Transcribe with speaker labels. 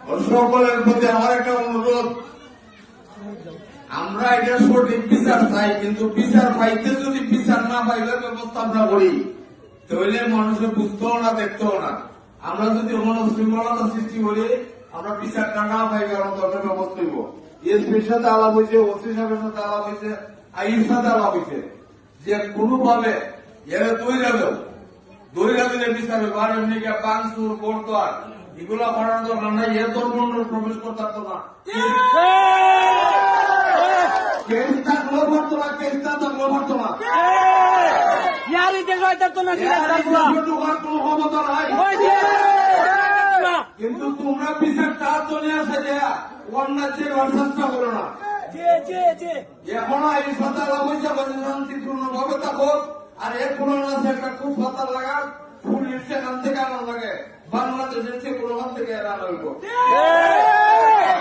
Speaker 1: সকলের প্রতি আমার একটা অনুরোধ, আমরা এটা সঠিক বিচার চাই, কিন্তু বিচার পাইতে যদি বিচার না পাইলে ব্যবস্থা আমরা করি, তাহলে মানুষের বুঝতেও না দেখতেও না। আমরা যদি মনশৃঙ্খলতা সৃষ্টি করি, আমরা বিচারটা না পাই, কারণ দরকার ব্যবস্থা হইব। এসপির সাথে আলাপ হয়েছে, ওসি সাহেবের সাথে আলাপ হয়েছে, আইর সাথে আলাপ হয়েছে, যে কোনোভাবে এরা দৈরা দিলে বিচার হইব। আর এমনি বাংসুর বোরদোয়ার এগুলা করার দরকার নাই, এ দলমন্ডল প্রবেশ করতে পারতো না। কেস থাকলেও পারতো না, কেস না থাকলেও পারতো না। কোনো ক্ষমতা নাই, কিন্তু তোমরা বিচারটা চলে আসে দেয়া অন্যায় চেয়ে চেষ্টা করো না। এখনো এই সাঁতার অবস্থা শান্তিপূর্ণ ভাবে থাকো। আর এর কোনো একটা খুব সাঁতার লাগা পুলিশ সেখান থেকে আনা লাগে, বাংলাদেশের যে কোনো থেকে এরা লাগবো।